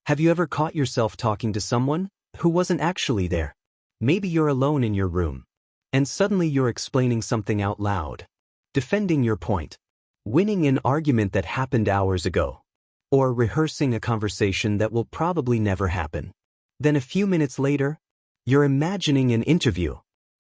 Have you ever caught yourself talking to someone who wasn't actually there? Maybe you're alone in your room, and suddenly you're explaining something out loud, defending your point, winning an argument that happened hours ago, or rehearsing a conversation that will probably never happen. Then a few minutes later, you're imagining an interview,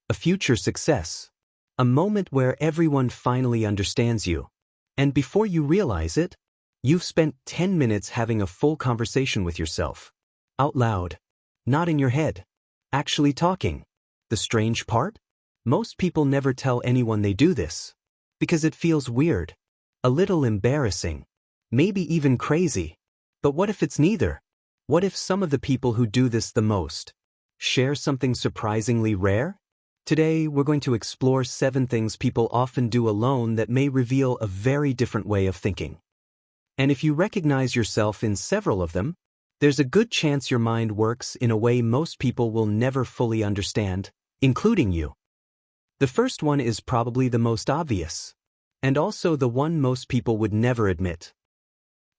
a future success, a moment where everyone finally understands you. And before you realize it, you've spent 10 minutes having a full conversation with yourself. Out loud. Not in your head. Actually talking. The strange part? Most people never tell anyone they do this. Because it feels weird. A little embarrassing. Maybe even crazy. But what if it's neither? What if some of the people who do this the most share something surprisingly rare? Today, we're going to explore 7 things people often do alone that may reveal a very different way of thinking. And if you recognize yourself in several of them, there's a good chance your mind works in a way most people will never fully understand, including you. The first one is probably the most obvious, and also the one most people would never admit.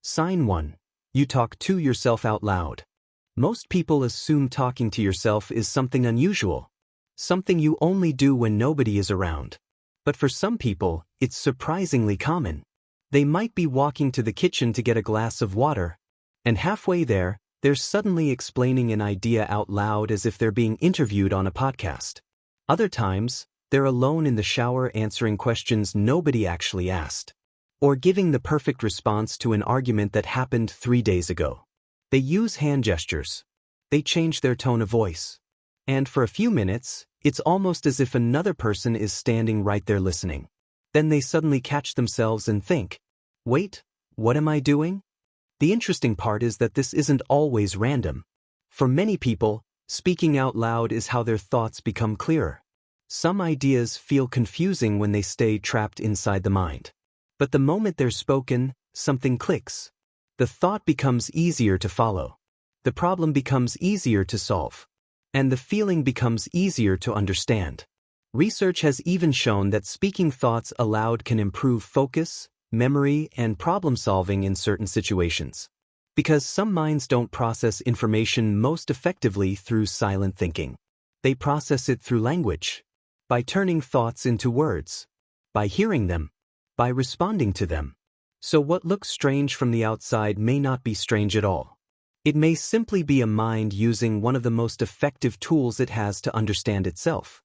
Sign 1. You talk to yourself out loud. Most people assume talking to yourself is something unusual, something you only do when nobody is around. But for some people, it's surprisingly common. They might be walking to the kitchen to get a glass of water, and halfway there, they're suddenly explaining an idea out loud as if they're being interviewed on a podcast. Other times, they're alone in the shower answering questions nobody actually asked, or giving the perfect response to an argument that happened 3 days ago. They use hand gestures. They change their tone of voice. And for a few minutes, it's almost as if another person is standing right there listening. Then they suddenly catch themselves and think, wait, what am I doing? The interesting part is that this isn't always random. For many people, speaking out loud is how their thoughts become clearer. Some ideas feel confusing when they stay trapped inside the mind. But the moment they're spoken, something clicks. The thought becomes easier to follow. The problem becomes easier to solve. And the feeling becomes easier to understand. Research has even shown that speaking thoughts aloud can improve focus, memory, and problem-solving in certain situations. Because some minds don't process information most effectively through silent thinking. They process it through language, by turning thoughts into words, by hearing them, by responding to them. So what looks strange from the outside may not be strange at all. It may simply be a mind using one of the most effective tools it has to understand itself.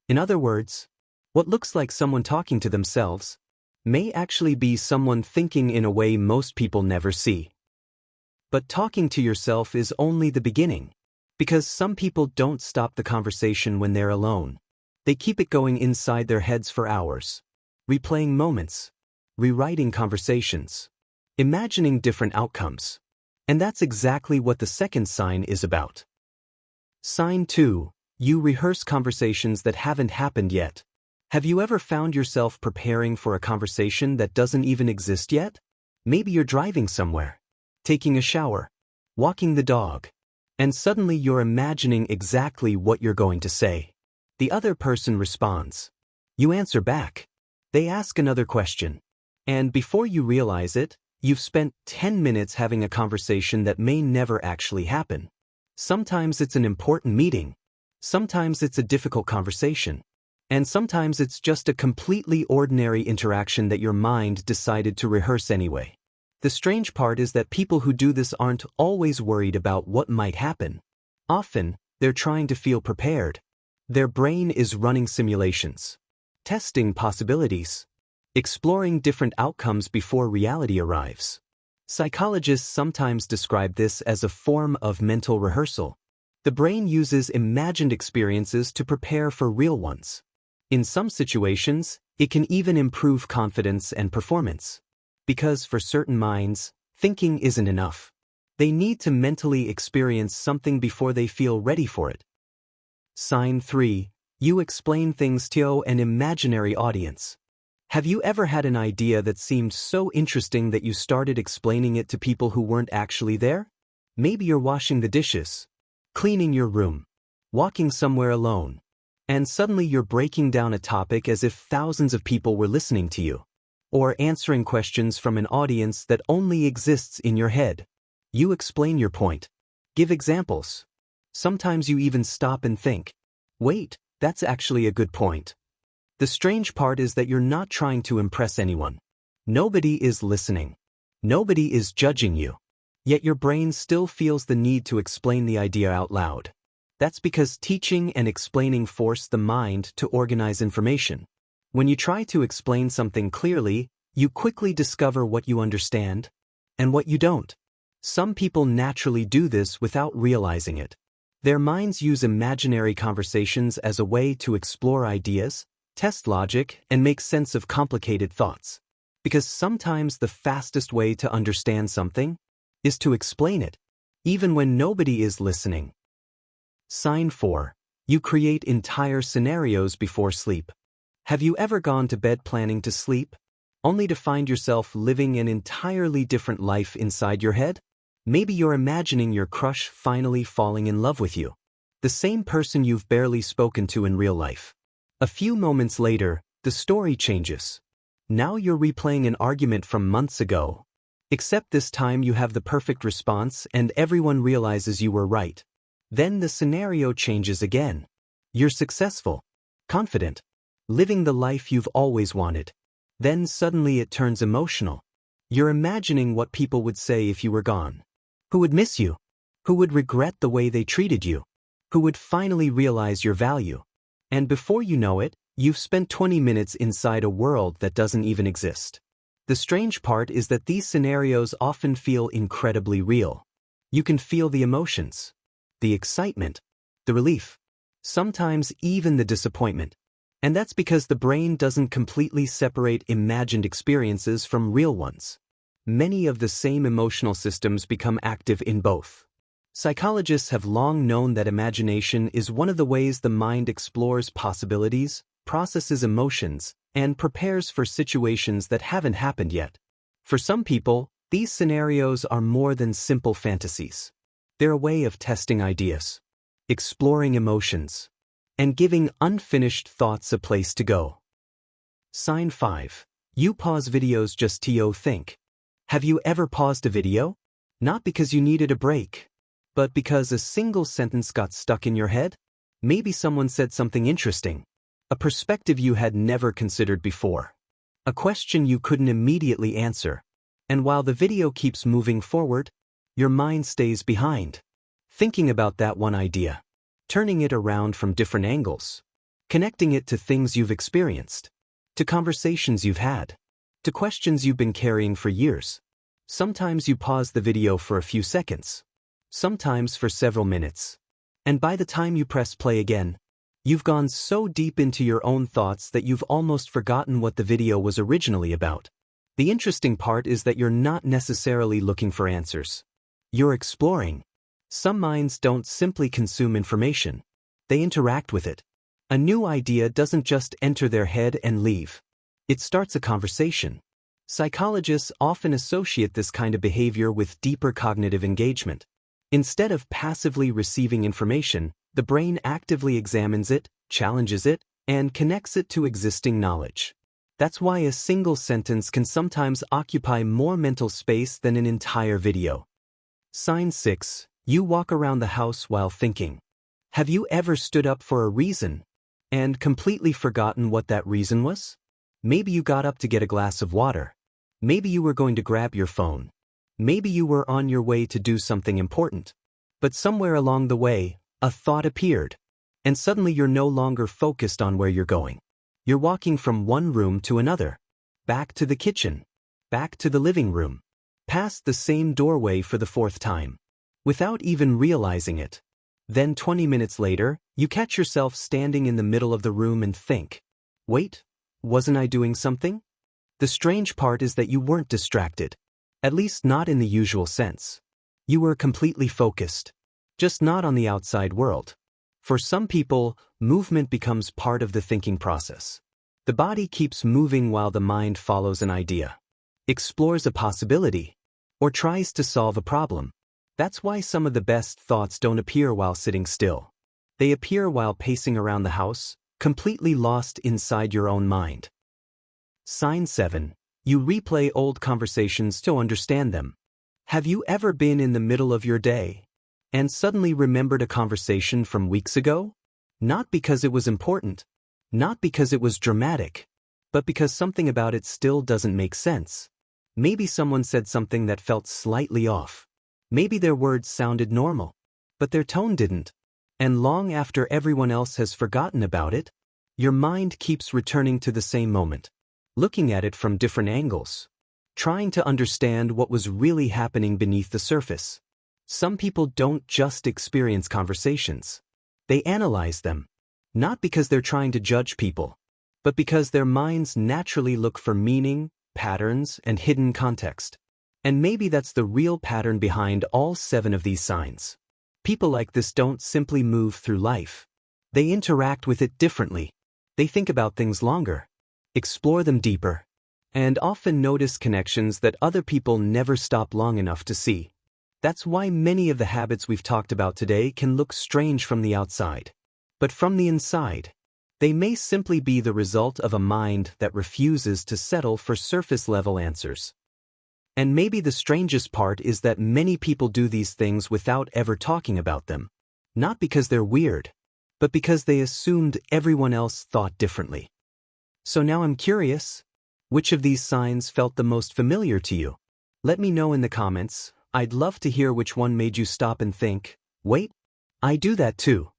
In other words, what looks like someone talking to themselves may actually be someone thinking in a way most people never see. But talking to yourself is only the beginning, because some people don't stop the conversation when they're alone. They keep it going inside their heads for hours, replaying moments, rewriting conversations, imagining different outcomes. And that's exactly what the second sign is about. Sign 2. You rehearse conversations that haven't happened yet. Have you ever found yourself preparing for a conversation that doesn't even exist yet? Maybe you're driving somewhere, taking a shower, walking the dog, and suddenly you're imagining exactly what you're going to say. The other person responds. You answer back. They ask another question. And before you realize it, you've spent 10 minutes having a conversation that may never actually happen. Sometimes it's an important meeting. Sometimes it's a difficult conversation. And sometimes it's just a completely ordinary interaction that your mind decided to rehearse anyway. The strange part is that people who do this aren't always worried about what might happen. Often, they're trying to feel prepared. Their brain is running simulations, testing possibilities, exploring different outcomes before reality arrives. Psychologists sometimes describe this as a form of mental rehearsal. The brain uses imagined experiences to prepare for real ones. In some situations, it can even improve confidence and performance. Because for certain minds, thinking isn't enough. They need to mentally experience something before they feel ready for it. Sign 3. You explain things to an imaginary audience. Have you ever had an idea that seemed so interesting that you started explaining it to people who weren't actually there? Maybe you're washing the dishes, cleaning your room, walking somewhere alone, and suddenly you're breaking down a topic as if thousands of people were listening to you, or answering questions from an audience that only exists in your head. You explain your point. Give examples. Sometimes you even stop and think, wait, that's actually a good point. The strange part is that you're not trying to impress anyone. Nobody is listening. Nobody is judging you. Yet your brain still feels the need to explain the idea out loud. That's because teaching and explaining force the mind to organize information. When you try to explain something clearly, you quickly discover what you understand and what you don't. Some people naturally do this without realizing it. Their minds use imaginary conversations as a way to explore ideas, test logic, and make sense of complicated thoughts. Because sometimes the fastest way to understand something is to explain it, even when nobody is listening. Sign 4. You create entire scenarios before sleep. Have you ever gone to bed planning to sleep, only to find yourself living an entirely different life inside your head? Maybe you're imagining your crush finally falling in love with you, the same person you've barely spoken to in real life. A few moments later, the story changes. Now you're replaying an argument from months ago. Except this time you have the perfect response and everyone realizes you were right. Then the scenario changes again. You're successful, confident, living the life you've always wanted. Then suddenly it turns emotional. You're imagining what people would say if you were gone. Who would miss you? Who would regret the way they treated you? Who would finally realize your value? And before you know it, you've spent 20 minutes inside a world that doesn't even exist. The strange part is that these scenarios often feel incredibly real. You can feel the emotions, the excitement, the relief, sometimes even the disappointment. And that's because the brain doesn't completely separate imagined experiences from real ones. Many of the same emotional systems become active in both. Psychologists have long known that imagination is one of the ways the mind explores possibilities, processes emotions, and prepares for situations that haven't happened yet. For some people, these scenarios are more than simple fantasies. They're a way of testing ideas, exploring emotions, and giving unfinished thoughts a place to go. Sign 5. You pause videos just to think. Have you ever paused a video? Not because you needed a break, but because a single sentence got stuck in your head? Maybe someone said something interesting, a perspective you had never considered before, a question you couldn't immediately answer. And while the video keeps moving forward, your mind stays behind, thinking about that one idea, turning it around from different angles, connecting it to things you've experienced, to conversations you've had, to questions you've been carrying for years. Sometimes you pause the video for a few seconds, sometimes for several minutes. And by the time you press play again, you've gone so deep into your own thoughts that you've almost forgotten what the video was originally about. The interesting part is that you're not necessarily looking for answers. You're exploring. Some minds don't simply consume information. They interact with it. A new idea doesn't just enter their head and leave. It starts a conversation. Psychologists often associate this kind of behavior with deeper cognitive engagement. Instead of passively receiving information, the brain actively examines it, challenges it, and connects it to existing knowledge. That's why a single sentence can sometimes occupy more mental space than an entire video. Sign 6. You walk around the house while thinking. Have you ever stood up for a reason and completely forgotten what that reason was? Maybe you got up to get a glass of water. Maybe you were going to grab your phone. Maybe you were on your way to do something important. But somewhere along the way, a thought appeared, and suddenly you're no longer focused on where you're going. You're walking from one room to another, back to the kitchen, back to the living room, past the same doorway for the fourth time, without even realizing it. Then 20 minutes later, you catch yourself standing in the middle of the room and think, wait, wasn't I doing something? The strange part is that you weren't distracted, at least not in the usual sense. You were completely focused, just not on the outside world. For some people, movement becomes part of the thinking process. The body keeps moving while the mind follows an idea, explores a possibility, or tries to solve a problem. That's why some of the best thoughts don't appear while sitting still. They appear while pacing around the house, completely lost inside your own mind. Sign 7. You replay old conversations to understand them. Have you ever been in the middle of your day and suddenly remembered a conversation from weeks ago? Not because it was important, not because it was dramatic, but because something about it still doesn't make sense. Maybe someone said something that felt slightly off. Maybe their words sounded normal, but their tone didn't. And long after everyone else has forgotten about it, your mind keeps returning to the same moment, looking at it from different angles, trying to understand what was really happening beneath the surface. Some people don't just experience conversations. They analyze them, not because they're trying to judge people, but because their minds naturally look for meaning, patterns, and hidden context. And maybe that's the real pattern behind all 7 of these signs. People like this don't simply move through life. They interact with it differently. They think about things longer, explore them deeper, and often notice connections that other people never stop long enough to see. That's why many of the habits we've talked about today can look strange from the outside. But from the inside, they may simply be the result of a mind that refuses to settle for surface-level answers. And maybe the strangest part is that many people do these things without ever talking about them. Not because they're weird, but because they assumed everyone else thought differently. So now I'm curious, which of these signs felt the most familiar to you? Let me know in the comments. I'd love to hear which one made you stop and think, wait, I do that too.